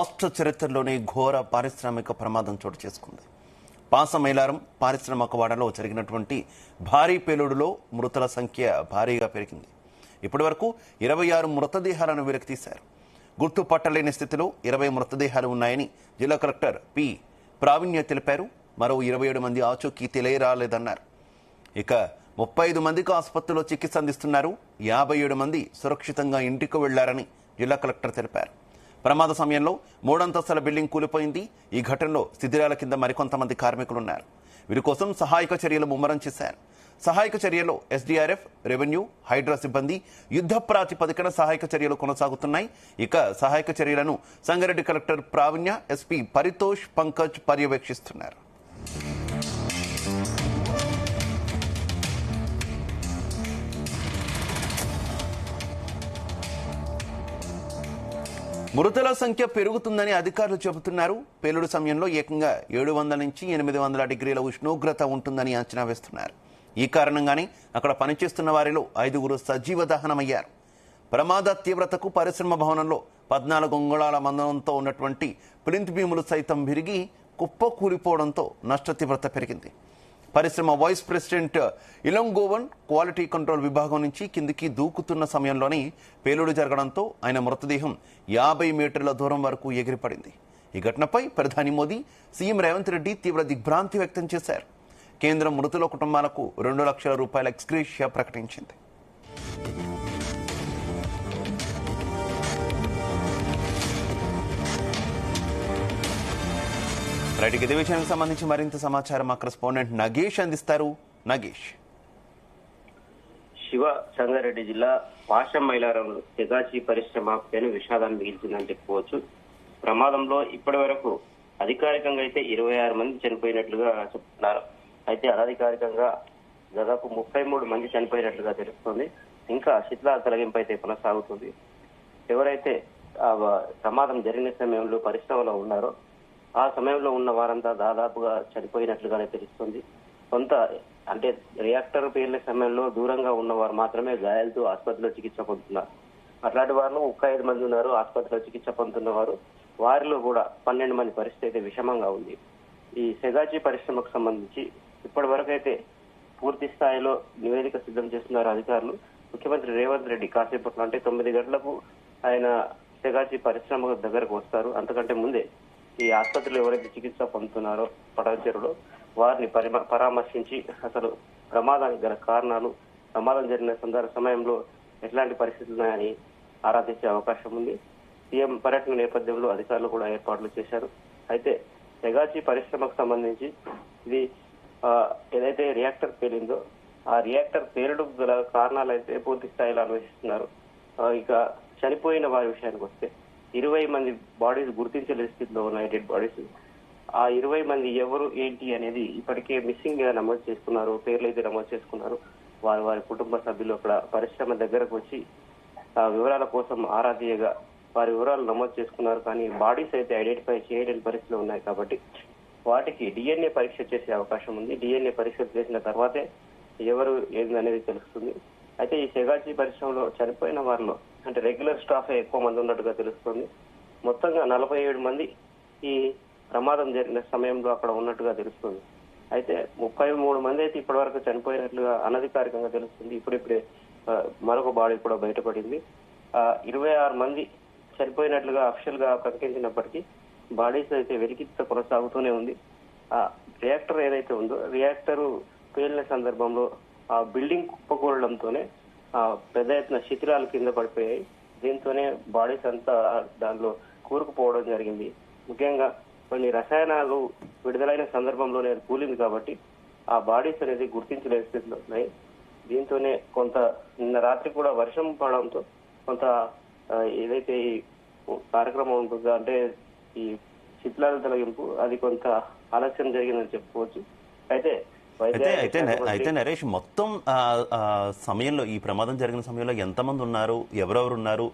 రాష్ట్ర చరిత్రలోనే ఘోర పారిశ్రామిక ప్రమాదం చోటు చేసుకుంది. పాసమైలారం పారిశ్రామిక వాడలో జరిగినటువంటి భారీ పేలుడులో మృతుల సంఖ్య భారీగా పెరిగింది. ఇప్పటి వరకు 26 మృతదేహాలను వెలికితీశారు. గుర్తుపట్టలేని స్థితిలో 20 మృతదేహాలు ఉన్నాయని జిల్లా కలెక్టర్ పి ప్రావీణ్య తెలిపారు. మరో 27 మంది ఆచూకీ తెలియరాలేదన్నారు. ఇక 35 మందికి ఆసుపత్రిలో చికిత్స అందిస్తున్నారు. 57 మంది సురక్షితంగా ఇంటికి వెళ్లారని జిల్లా కలెక్టర్ తెలిపారు. ప్రమాద సమయంలో 3 అంతస్తుల బిల్డింగ్ కూలిపోయింది. ఈ ఘటనలో శిథిరాల కింద మరికొంతమంది కార్మికులున్నారు. వీరి కోసం సహాయక చర్యలు ముమ్మరం చేశారు. సహాయక చర్యల్లో ఎస్డీఆర్ఎఫ్, రెవెన్యూ, హైడ్రా సిబ్బంది యుద్ధ ప్రాతిపదికన సహాయక చర్యలు కొనసాగుతున్నాయి. ఇక సహాయక చర్యలను సంగారెడ్డి కలెక్టర్ ప్రావీణ్య, ఎస్పీ పరితోష్ పంకజ్ పర్యవేక్షిస్తున్నారు. మృతుల సంఖ్య పెరుగుతుందని అధికారులు చెబుతున్నారు. పేలుడు సమయంలో ఏకంగా 700 నుంచి 800 డిగ్రీల ఉష్ణోగ్రత ఉంటుందని అంచనా వేస్తున్నారు. ఈ కారణంగానే అక్కడ పనిచేస్తున్న వారిలో 5గురు సజీవ దహనమయ్యారు. ప్రమాద తీవ్రతకు పరిశ్రమ భవనంలో 14 అంగుళాల మందంతో ఉన్నటువంటి ప్లింత్ బీములు సైతం విరిగి కుప్పకూలిపోవడంతో నష్ట తీవ్రత పెరిగింది. పరిశ్రమ vice president Ilangovan quality control విభాగం నుంచి కిందికి దూకుతున్న సమయంలోనే పేలుడు జరగడంతో ఆయన మృతదేహం 50 మీటర్ల దూరం వరకు ఎగిరిపడింది. ఈ ఘటనపై ప్రధాని మోదీ, సీఎం రేవంత్ రెడ్డి తీవ్ర దిగ్భ్రాంతి వ్యక్తం చేశారు. కేంద్రం మృతుల కుటుంబాలకు 2 లక్షల రూపాయల ఎక్స్గ్రేషియా ప్రకటించింది. రైట్, ఇదే విషయానికి సంబంధించి మరింత సమాచారం మా కరెస్పాండెంట్ నగేష్ అందిస్తారు. నగేష్. శివ, సంగారెడ్డి జిల్లా పాశమైలారంలో తెగాచి పరిశ్రమ పెను విషాదాన్ని మిగిల్చిందని చెప్పుకోవచ్చు. ప్రమాదంలో ఇప్పటి వరకు అధికారికంగా అయితే 26 మంది చనిపోయినట్లుగా చెప్తున్నారు. అయితే అనధికారికంగా దాదాపు 33 మంది చనిపోయినట్లుగా తెలుస్తుంది. ఇంకా శిథిలాల తొలగింపు అయితే కొనసాగుతుంది. ఎవరైతే ప్రమాదం జరిగిన సమయంలో పరిశ్రమలో ఉన్నారో ఆ సమయంలో ఉన్న వారంతా దాదాపుగా చనిపోయినట్లుగానే తెలుస్తుంది. కొంత అంటే రియాక్టర్ పేలిన సమయంలో దూరంగా ఉన్నవారు మాత్రమే గాయాలతో ఆసుపత్రిలో చికిత్స పొందుతున్నారు. అట్లాంటి వారిలో 5 మంది ఉన్నారు ఆసుపత్రిలో చికిత్స పొందుతున్న వారు. వారిలో కూడా 12 మంది పరిస్థితి అయితే విషమంగా ఉంది. ఈ సెగాచి పరిశ్రమకు సంబంధించి ఇప్పటి వరకు అయితే పూర్తి స్థాయిలో నివేదిక సిద్ధం చేస్తున్నారు అధికారులు. ముఖ్యమంత్రి రేవంత్ రెడ్డి కాసేపట్లో అంటే 9 గంటలకు ఆయన సెగాచి పరిశ్రమ దగ్గరకు వస్తారు. అంతకంటే ముందే ఈ ఆసుపత్రిలో ఎవరైతే చికిత్స పొందుతున్నారో పటాచేరులో వారిని పరామర్శించి అసలు ప్రమాదానికి గల కారణాలు, ప్రమాదం జరిగిన సమయంలో ఎట్లాంటి పరిస్థితులు ఉన్నాయని ఆరా తీసే అవకాశం ఉంది. సీఎం పర్యటన నేపథ్యంలో అధికారులు కూడా ఏర్పాట్లు చేశారు. అయితే తెగాచి పరిశ్రమకు సంబంధించి ఇది ఏదైతే రియాక్టర్ పేలిందో ఆ రియాక్టర్ పేలుడు గల కారణాలు అయితే పూర్తి స్థాయిలో అన్వేషిస్తున్నారు. ఇక చనిపోయిన వారి విషయానికి వస్తే 20 మంది బాడీస్ గుర్తించలేని స్థితిలో ఉన్నాయి, డెడ్ బాడీస్. ఆ 20 మంది ఎవరు ఏంటి అనేది ఇప్పటికే మిస్సింగ్ గా నమోదు చేసుకున్నారు, పేర్లు అయితే నమోదు చేసుకున్నారు. వారి కుటుంబ సభ్యులు అక్కడ పరిశ్రమ దగ్గరకు వచ్చి ఆ వివరాల కోసం ఆరా తీయగా వారి వివరాలు నమోదు చేసుకున్నారు. కానీ బాడీస్ అయితే ఐడెంటిఫై చేయలేని పరిస్థితులు ఉన్నాయి కాబట్టి వాటికి డిఎన్ఏ పరీక్ష చేసే అవకాశం ఉంది. డిఎన్ఏ పరీక్ష చేసిన తర్వాతే ఎవరు ఏంది అనేది తెలుస్తుంది. అయితే ఈ సెగాచి పరిశ్రమలో చనిపోయిన వారిలో అంటే రెగ్యులర్ స్టాఫ్ ఎక్కువ మంది ఉన్నట్టుగా తెలుస్తుంది. మొత్తంగా 47 మంది ఈ ప్రమాదం జరిగిన సమయంలో అక్కడ ఉన్నట్టుగా తెలుస్తుంది. అయితే 33 మంది అయితే ఇప్పటి వరకు చనిపోయినట్లుగా అనధికారికంగా తెలుస్తుంది. ఇప్పుడిప్పుడే మరొక బాడీ కూడా బయటపడింది. 26 మంది చనిపోయినట్లుగా అఫీషియల్ గా ప్రకటించినప్పటికీ బాడీస్ అయితే వెలికిత కొనసాగుతూనే ఉంది. ఆ రియాక్టర్ ఏదైతే ఉందో రియాక్టర్ పేలిన సందర్భంలో ఆ బిల్డింగ్ కుప్పకూలడంతోనే పెద్ద ఎత్తున శిథిలాలు కింద పడిపోయాయి. దీంతోనే బాడీస్ అంతా దానిలో కూరుకుపోవడం జరిగింది. ముఖ్యంగా కొన్ని రసాయనాలు విడుదలైన సందర్భంలోనే అది కూలింది కాబట్టి ఆ బాడీస్ అనేది గుర్తించలేని స్థితిలో ఉన్నాయి. దీంతోనే కొంత నిన్న రాత్రి కూడా వర్షం పడడంతో కొంత ఏదైతే ఈ కార్యక్రమం ఉంటుందో అంటే ఈ శిథిలాల తొలగింపు అది కొంత ఆలస్యం జరిగిందని చెప్పుకోవచ్చు. అయితే నరేష్, మొత్తం సమయంలో ఈ ప్రమాదం జరిగిన సమయంలో ఎంతమంది ఉన్నారు, ఎవరెవరు ఉన్నారు,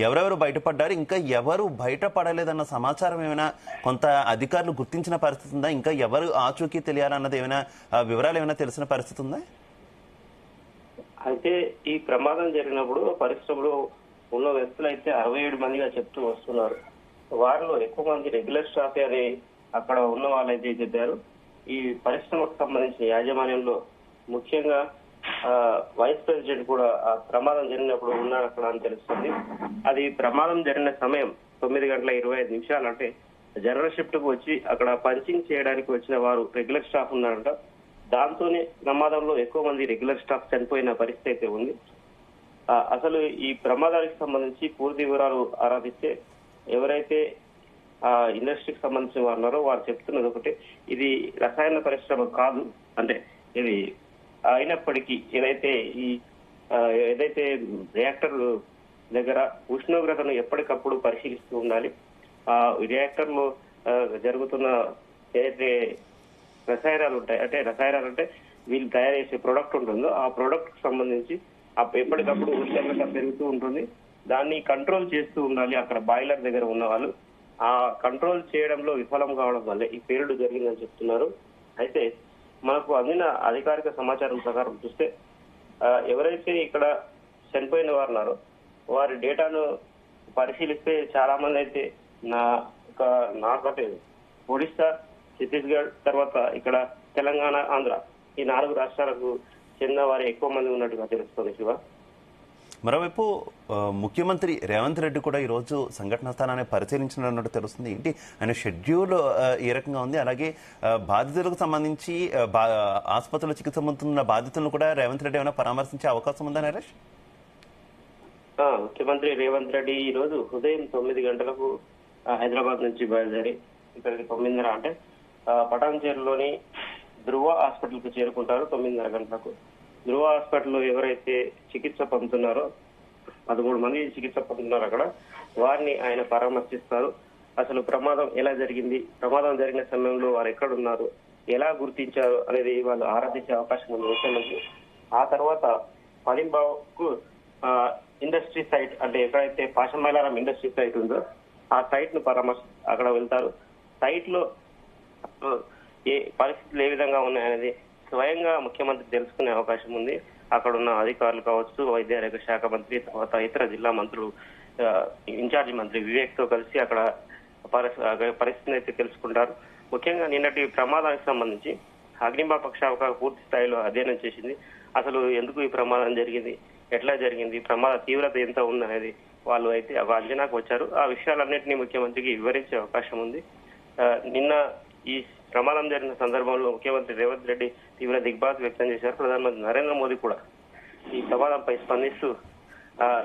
ఎవరెవరు బయటపడ్డారు, ఇంకా ఎవరు బయటపడలేదన్న సమాచారం ఏమైనా కొంత అధికారులు గుర్తించిన పరిస్థితి ఉందా? ఇంకా ఎవరు ఆచూకీ తెలియాలన్నది ఏమైనా వివరాలు ఏమైనా తెలిసిన పరిస్థితి ఉందా? అయితే ఈ ప్రమాదం జరిగినప్పుడు పరిశ్రమలో ఉన్న వ్యక్తులు అయితే 67 మందిగా చెప్తూ వస్తున్నారు. వారిలో ఎక్కువ మంది రెగ్యులర్ స్టాఫ్ అని అక్కడ ఉన్న వాళ్ళైతే చెప్పారు. ఈ పరిశ్రమకు సంబంధించిన యాజమాన్యంలో ముఖ్యంగా వైస్ ప్రెసిడెంట్ కూడా ఆ ప్రమాదం జరిగినప్పుడు ఉన్నాడు అక్కడ అని తెలుస్తుంది. అది ప్రమాదం జరిగిన సమయం 9:25 అంటే జనరల్ షిఫ్ట్ కు వచ్చి అక్కడ పంచింగ్ చేయడానికి వచ్చిన వారు రెగ్యులర్ స్టాఫ్ ఉన్నారంట. దాంతోనే ప్రమాదంలో ఎక్కువ మంది రెగ్యులర్ స్టాఫ్ చనిపోయిన పరిస్థితి అయితే ఉంది. అసలు ఈ ప్రమాదానికి సంబంధించి పూర్తి వివరాలు ఆరాధిస్తే ఎవరైతే ఆ ఇండస్ట్రీకి సంబంధించిన వారు ఉన్నారో వారు చెప్తున్నది ఒకటి, ఇది రసాయన పరిశ్రమ కాదు, అంటే ఇది అయినప్పటికీ ఏదైతే రియాక్టర్ దగ్గర ఉష్ణోగ్రతను ఎప్పటికప్పుడు పరిశీలిస్తూ ఉండాలి. ఆ రియాక్టర్ లో జరుగుతున్న ఏదైతే రసాయనాలు ఉంటాయి, రసాయనాలు అంటే వీళ్ళు తయారు చేసే ప్రొడక్ట్ ఉంటుందో ఆ ప్రొడక్ట్ కు సంబంధించి ఎప్పటికప్పుడు ఉష్ణోగ్రత పెరుగుతూ ఉంటుంది. దాన్ని కంట్రోల్ చేస్తూ ఉండాలి అక్కడ బాయిలర్ దగ్గర ఉన్న వాళ్ళు. ఆ కంట్రోల్ చేయడంలో విఫలం కావడం వల్లే ఈ పేలుడు జరిగిందని చెప్తున్నారు. అయితే మనకు అందిన అధికారిక సమాచారం ప్రకారం చూస్తే ఎవరైతే ఇక్కడ చనిపోయిన వారు ఉన్నారో వారి డేటాను పరిశీలిస్తే చాలా మంది అయితే నాకంటే ఒడిశా, ఛత్తీస్గఢ్, తర్వాత ఇక్కడ తెలంగాణ, ఆంధ్ర ఈ 4 రాష్ట్రాలకు చెందిన వారు ఎక్కువ మంది ఉన్నట్టుగా తెలుస్తుంది. శివ, మరోవైపు ముఖ్యమంత్రి రేవంత్ రెడ్డి కూడా ఈరోజు సంఘటనా స్థానాన్ని పరిశీలించినట్టు తెలుస్తుంది. ఏంటి ఆయన షెడ్యూల్ ఏ రకంగా ఉంది? అలాగే బాధితులకు సంబంధించి ఆసుపత్రిలో చికిత్స పొందుతున్న బాధితులను కూడా రేవంత్ రెడ్డి ఏమైనా పరామర్శించే అవకాశం ఉందా నరేష్? ముఖ్యమంత్రి రేవంత్ రెడ్డి ఈ రోజు ఉదయం 9 గంటలకు హైదరాబాద్ నుంచి బయలుదేరి ఇక్కడికి 9:30 అంటే పటాన్చేరులోని ధృవ హాస్పిటల్ కు చేరుకుంటారు. 9:30 గంటలకు ధృవ హాస్పిటల్లో ఎవరైతే చికిత్స పొందుతున్నారో 13 మంది చికిత్స పొందుతున్నారు అక్కడ, వారిని ఆయన పరామర్శిస్తారు. అసలు ప్రమాదం ఎలా జరిగింది, ప్రమాదం జరిగిన సమయంలో వారు ఎక్కడున్నారు, ఎలా గుర్తించారు అనేది వాళ్ళు ఆరాధించే అవకాశం ఉంది ముఖ్యమంత్రి. ఆ తర్వాత పదింబావుకు ఇండస్ట్రీ సైట్, అంటే ఎక్కడైతే పాషమైలారం ఇండస్ట్రీ సైట్ ఉందో ఆ సైట్ ను అక్కడ వెళ్తారు. సైట్ లో ఏ పరిస్థితులు ఏ విధంగా ఉన్నాయనేది స్వయంగా ముఖ్యమంత్రి తెలుసుకునే అవకాశం ఉంది. అక్కడ ఉన్న అధికారులు కావచ్చు, వైద్యారోగ్య శాఖ మంత్రి, తర్వాత ఇతర జిల్లా మంత్రులు, ఇన్ఛార్జి మంత్రి వివేక్ తో కలిసి అక్కడ పరిస్థితిని అయితే తెలుసుకుంటారు. ముఖ్యంగా నిన్నటి ప్రమాదానికి సంబంధించి అగ్నిమాపక శాఖ పూర్తి స్థాయిలో అధ్యయనం చేసింది. అసలు ఎందుకు ఈ ప్రమాదం జరిగింది, ఎట్లా జరిగింది, ప్రమాద తీవ్రత ఎంత ఉందనేది వాళ్ళు అయితే ఒక అంచనాకు వచ్చారు. ఆ విషయాలన్నింటినీ ముఖ్యమంత్రికి వివరించే అవకాశం ఉంది. నిన్న ఈ ప్రమాదం జరిగిన సందర్భంలో ముఖ్యమంత్రి రేవంత్ రెడ్డి తీవ్ర దిగ్భ్రాంతి వ్యక్తం చేశారు. ప్రధానమంత్రి నరేంద్ర మోదీ కూడా ఈ ప్రమాదంపై స్పందిస్తూ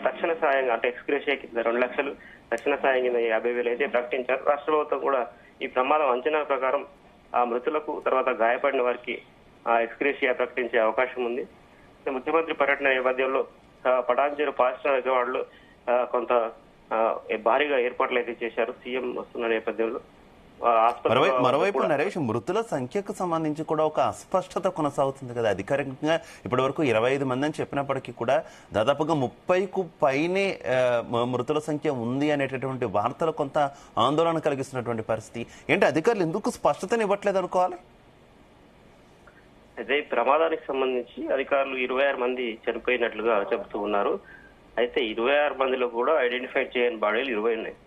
తక్షణ సాయంగా, అంటే ఎక్స్గ్రేషియా కింద 2 లక్షలు, తక్షణ సాయం కింద 50,000 అయితే ప్రకటించారు. రాష్ట్ర ప్రభుత్వం కూడా ఈ ప్రమాదం అంచనా ప్రకారం ఆ మృతులకు, తర్వాత గాయపడిన వారికి ఎక్స్గ్రేషియా ప్రకటించే అవకాశం ఉంది. ముఖ్యమంత్రి పర్యటన నేపథ్యంలో పటాన్చేరు పారిశ్రామిక వాడలో కొంత భారీగా ఏర్పాట్లు అయితే చేశారు సీఎం వస్తున్న నేపథ్యంలో. మరోవైపు నరేష్, మృతుల సంఖ్యకు సంబంధించి కూడా ఒక అస్పష్టత కొనసాగుతుంది కదా. అధికారికంగా ఇప్పటి వరకు 25 మంది అని చెప్పినప్పటికీ కూడా దాదాపుగా 30కు పైనే మృతుల సంఖ్య ఉంది అనేటటువంటి వార్తలు కొంత ఆందోళన కలిగిస్తున్నటువంటి పరిస్థితి. ఏంటి అధికారులు ఎందుకు స్పష్టతని ఇవ్వట్లేదు అనుకోవాలి? అయితే ప్రమాదానికి సంబంధించి అధికారులు 26 మంది చనిపోయినట్లుగా చెబుతూ ఉన్నారు. అయితే 26 మందిలో కూడా ఐడెంటిఫై చేయని బాడీలు 20 ఉన్నాయి.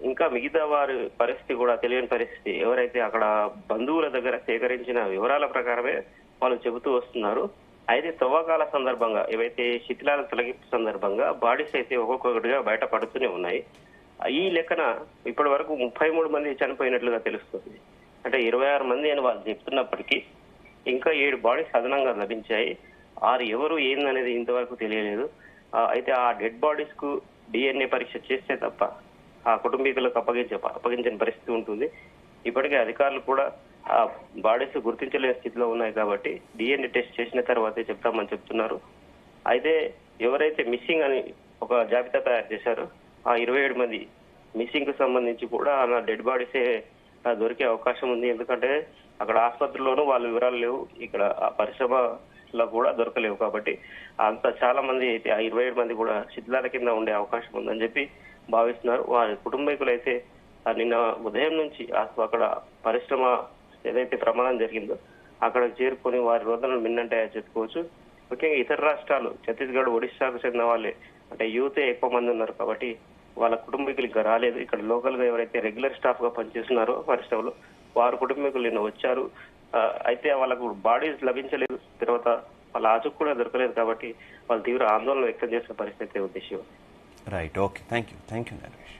ఇంకా మిగతా వారి పరిస్థితి కూడా తెలియని పరిస్థితి. ఎవరైతే అక్కడ బంధువుల దగ్గర సేకరించిన వివరాల ప్రకారమే వాళ్ళు చెబుతూ వస్తున్నారు. అయితే తవ్వకాల సందర్భంగా, ఏవైతే శిథిలాల తొలగింపు సందర్భంగా బాడీస్ అయితే ఒక్కొక్కటిగా బయటపడుతూనే ఉన్నాయి. ఈ లెక్కన ఇప్పటి వరకు 33 మంది చనిపోయినట్లుగా తెలుస్తుంది. అంటే 26 మంది అని వాళ్ళు చెప్తున్నప్పటికీ ఇంకా 7 బాడీస్ అదనంగా లభించాయి. 6 ఎవరు ఏందనేది ఇంతవరకు తెలియలేదు. అయితే ఆ డెడ్ బాడీస్ కు DNA పరీక్ష చేస్తే తప్ప ఆ కుటుంబీకులకు అప్పగించని పరిస్థితి ఉంటుంది. ఇప్పటికే అధికారులు కూడా ఆ బాడీస్ గుర్తించలేని స్థితిలో ఉన్నాయి కాబట్టి DNA టెస్ట్ చేసిన తర్వాతే చెప్తామని చెప్తున్నారు. అయితే ఎవరైతే మిస్సింగ్ అని ఒక జాబితా తయారు చేశారో ఆ 27 మంది మిస్సింగ్ కు సంబంధించి కూడా ఆ డెడ్ బాడీసే దొరికే అవకాశం ఉంది. ఎందుకంటే అక్కడ ఆసుపత్రిలోనూ వాళ్ళ వివరాలు లేవు, ఇక్కడ ఆ పరిశ్రమలో కూడా దొరకలేవు. కాబట్టి అంత చాలా మంది అయితే ఆ 27 మంది కూడా శిథిలాల కింద ఉండే అవకాశం ఉందని చెప్పి భావిస్తున్నారు. వారి కుటుంబీకులు అయితే నిన్న ఉదయం నుంచి అక్కడ పరిశ్రమ ఏదైతే ప్రమాదం జరిగిందో అక్కడ చేరుకొని వారి రోదనలు మిన్నంటాయని చెప్పుకోవచ్చు. ముఖ్యంగా ఇతర రాష్ట్రాలు, ఛత్తీస్గఢ్, ఒడిశాకు చెందిన వాళ్ళే, అంటే యూతే ఎక్కువ మంది ఉన్నారు కాబట్టి వాళ్ళ కుటుంబీకులు ఇంకా రాలేదు. ఇక్కడ లోకల్ గా ఎవరైతే రెగ్యులర్ స్టాఫ్ గా పనిచేస్తున్నారో పరిశ్రమలో వారు కుటుంబీకులు నిన్న వచ్చారు. అయితే వాళ్ళకు బాడీస్ లభించలేదు, తర్వాత వాళ్ళ ఆచూకు కూడా దొరకలేదు. కాబట్టి వాళ్ళు తీవ్ర ఆందోళన వ్యక్తం చేసిన పరిస్థితి ఉంది. Right, okay, thank you Naresh.